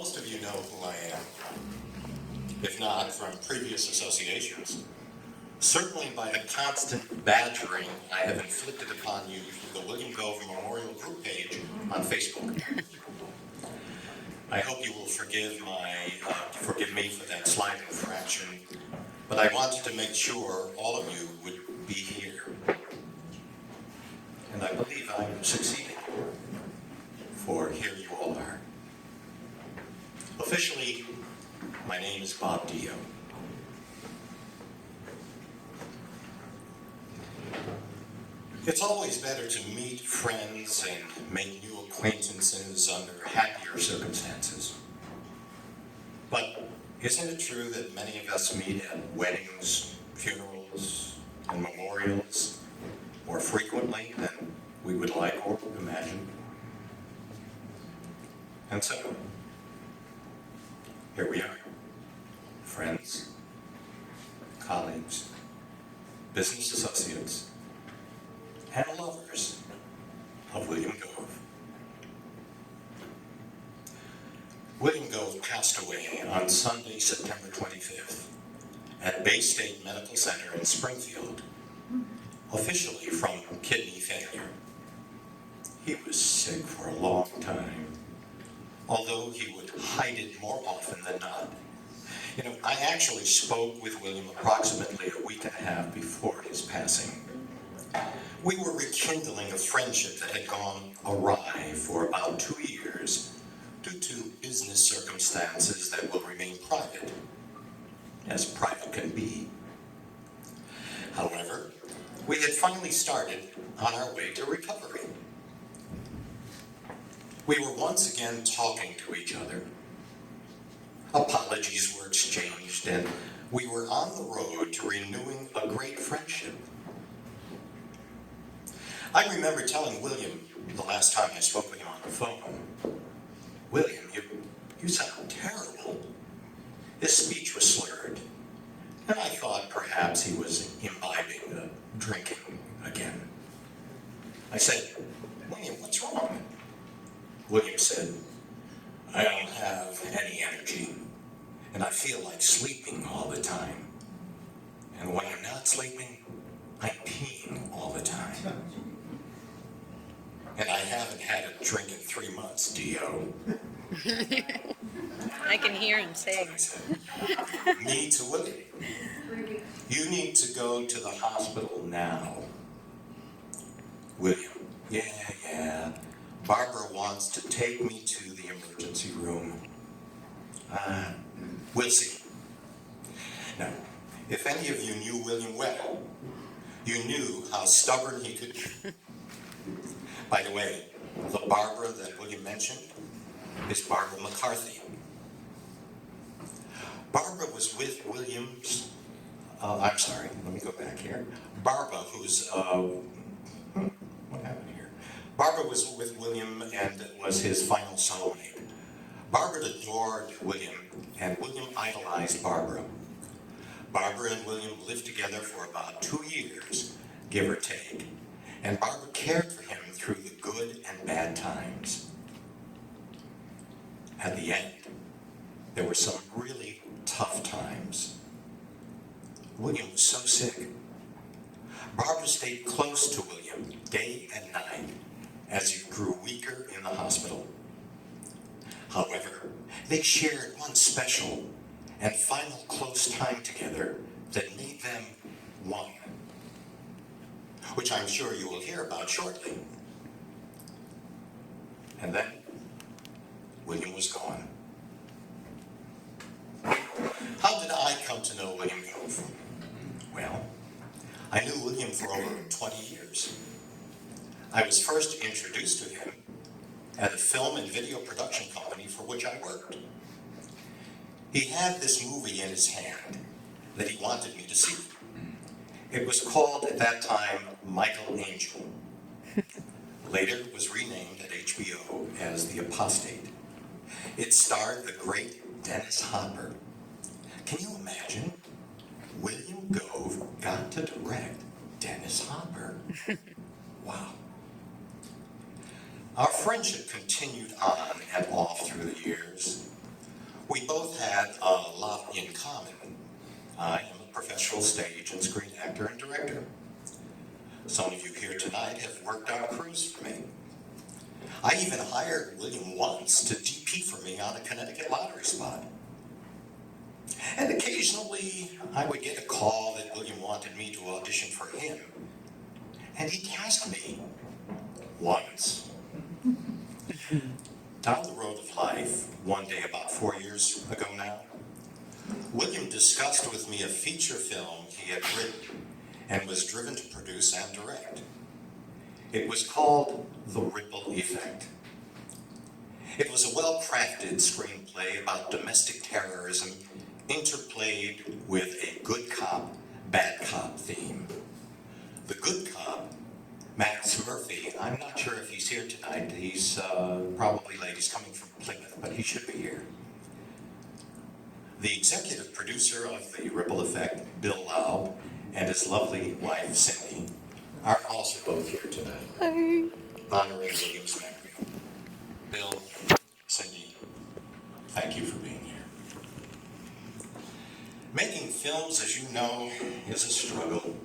Most of you know who I am, if not from previous associations. Certainly by the constant badgering I have inflicted upon you through the William Gove Memorial Group page on Facebook. I hope you will forgive me for that slight infraction, but I wanted to make sure all of you would be here. And I believe I'm succeeding, for here you all are. Officially, my name is Bob Dio. It's always better to meet friends and make new acquaintances under happier circumstances. But isn't it true that many of us meet at weddings, funerals, and memorials more frequently than we would like or imagine? And so, here we are, friends, colleagues, business associates, and lovers of William Gove. William Gove passed away on Sunday, September 25th at Bay State Medical Center in Springfield, officially from kidney failure. He was sick for a long time, although he would hide it more often than not. I actually spoke with William approximately a week and a half before his passing. We were rekindling a friendship that had gone awry for about 2 years due to business circumstances that will remain private, as private can be. However, we had finally started on our way to recovery. We were once again talking to each other. Apologies were exchanged, and we were on the road to renewing a great friendship. I remember telling William the last time I spoke with him on the phone, "William, you sound terrible." His speech was slurred, and I thought perhaps he was imbibing, drinking again. I said, "William, what's wrong?" William said, "I don't have any energy, and I feel like sleeping all the time. And when I'm not sleeping, I'm peeing all the time. And I haven't had a drink in 3 months, Dio." I can hear him saying. I said, "Me to William. You need to go to the hospital now." William, yeah. Barbara wants to take me to the emergency room. We'll see. Now, if any of you knew William well, you knew how stubborn he could be. By the way, the Barbara that William mentioned is Barbara McCarthy. Barbara was with William's, I'm sorry, let me go back here. Barbara, who's, what happened here? Barbara was with William and was his final soulmate. Barbara adored William, and William idolized Barbara. Barbara and William lived together for about 2 years, give or take, and Barbara cared for him through the good and bad times. At the end, there were some really tough times. William was so sick. Barbara stayed close to William day and night as he grew weaker in the hospital. However, they shared one special and final close time together that made them one, which I'm sure you will hear about shortly. And then, William was gone. How did I come to know William Gove? Well, I knew William for over 20 years. I was first introduced to him at a film and video production company for which I worked. He had this movie in his hand that he wanted me to see. It was called, at that time, Michael Angel. Later, it was renamed at HBO as The Apostate. It starred the great Dennis Hopper. Can you imagine? William Gove got to direct Dennis Hopper. Wow. Our friendship continued on and off through the years. We both had a lot in common. I am a professional stage and screen actor and director. Some of you here tonight have worked on crews for me. I even hired William once to DP for me on a Connecticut lottery spot. And occasionally, I would get a call that William wanted me to audition for him. And he tasked me once. Down the road of life, one day about 4 years ago now, William discussed with me a feature film he had written and was driven to produce and direct. It was called The Ripple Effect. It was a well-crafted screenplay about domestic terrorism interplayed with a good cop, bad cop theme. The good cop, Max Murphy, I'm not sure if he's here tonight. He's probably late. He's coming from Plymouth, but he should be here. The executive producer of The Ripple Effect, Bill Laub, and his lovely wife, Cindy, are also both here tonight. Hi. Honoring William's memory. Bill, Cindy, thank you for being here. Making films, as you know, is a struggle.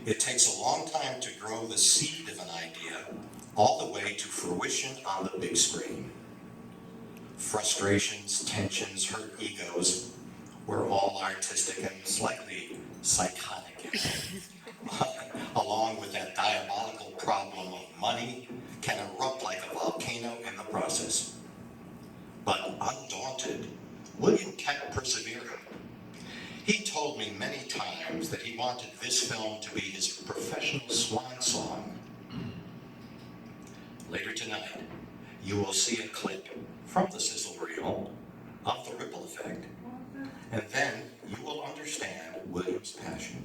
It takes a long time to grow the seed of an idea all the way to fruition on the big screen. Frustrations, tensions, hurt egos, we're all artistic and slightly psychotic. Along with that diabolical problem of money can erupt like a volcano in the process. But undaunted, William kept persevering. He told me many times that he wanted this film to be his professional swan song. Later tonight, you will see a clip from the sizzle reel of The Ripple Effect, and then you will understand William's passion.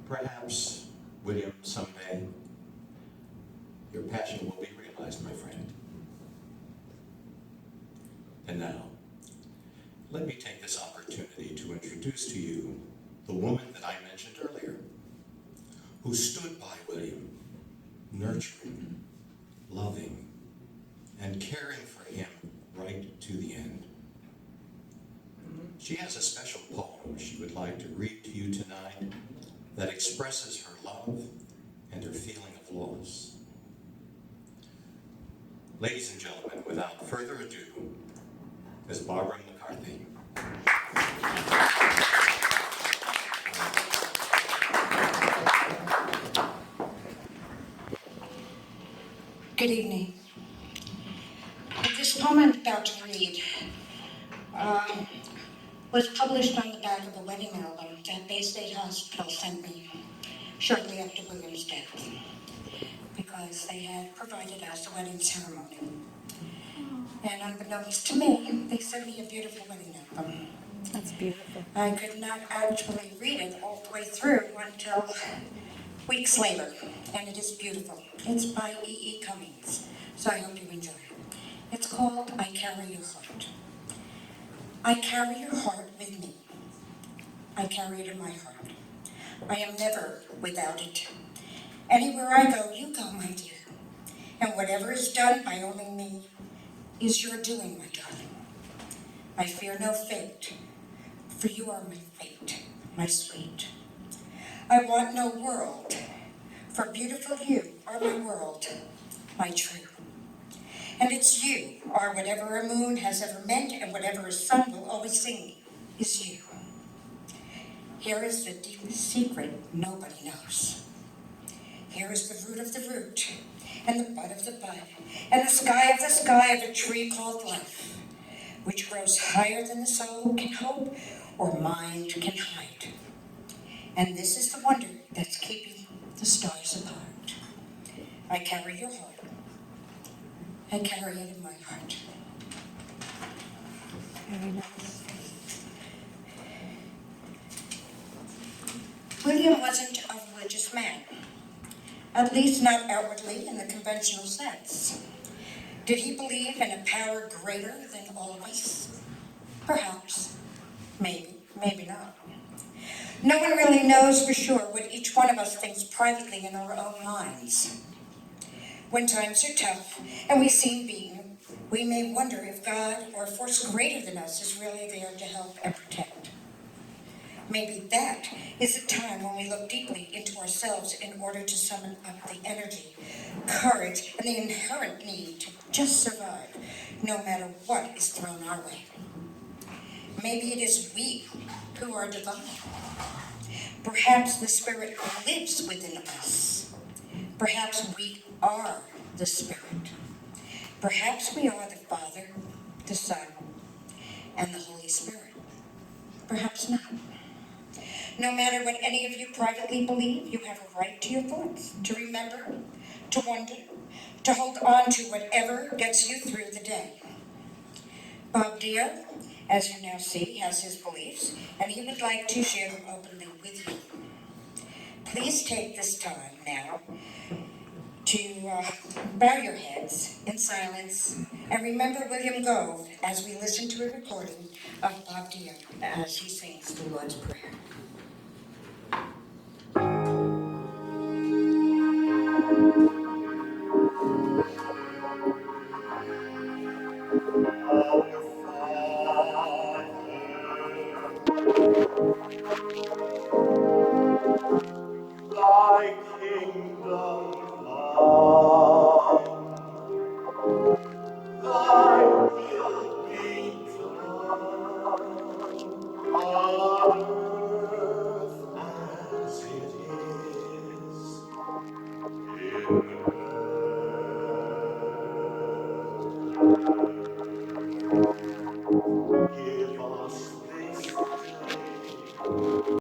Perhaps, William, someday, your passion will be realized, my friend. And now, let me take this opportunity to introduce to you the woman that I mentioned earlier, who stood by William, nurturing, loving, and caring for him right to the end. She has a special poem she would like to read to you tonight that expresses her love and her feeling of loss. Ladies and gentlemen, without further ado, Ms. Barbara McCarthy. Good evening. This poem I'm about to read was published on the back of a wedding album that Bay State Hospital sent me shortly after William's death, because they had provided us a wedding ceremony. And unbeknownst to me, they sent me a beautiful wedding album. That's beautiful. I could not actually read it all the way through until weeks later, and it is beautiful. It's by E.E. Cummings, so I hope you enjoy it. It's called I Carry Your Heart. I carry your heart with me. I carry it in my heart. I am never without it. Anywhere I go, you go, my dear. And whatever is done by only me is your doing, my darling. I fear no fate, for you are my fate, my sweet. I want no world, for beautiful you are my world, my true. And it's you are whatever a moon has ever meant, and whatever a sun will always sing is you. Here is the deepest secret nobody knows. Here is the root of the root, and the bud of the bud, and the sky of a tree called life, which grows higher than the soul can hope or mind can hide. And this is the wonder that's keeping the stars apart. I carry your heart. I carry it in my heart. Very nice. William wasn't a religious man, at least not outwardly in the conventional sense. Did he believe in a power greater than all of us? Perhaps. Maybe. Maybe not. No one really knows for sure what each one of us thinks privately in our own minds. When times are tough and we seem beaten, We may wonder if God or a force greater than us is really there to help and protect. Maybe that is the time when we look deeply into ourselves in order to summon up the energy, courage, and the inherent need to just survive, no matter what is thrown our way. Maybe it is we who are divine. Perhaps the Spirit lives within us. Perhaps we are the Spirit. Perhaps we are the Father, the Son, and the Holy Spirit. Perhaps not. No matter what any of you privately believe, you have a right to your thoughts, to remember, to wonder, to hold on to whatever gets you through the day. Bob Dio, as you now see, has his beliefs, and he would like to share them openly with you. Please take this time now to bow your heads in silence and remember William Gove as we listen to a recording of Bob Dio as he sings the Lord's Prayer. Thy kingdom come, thy will be done, on earth as it is in heaven.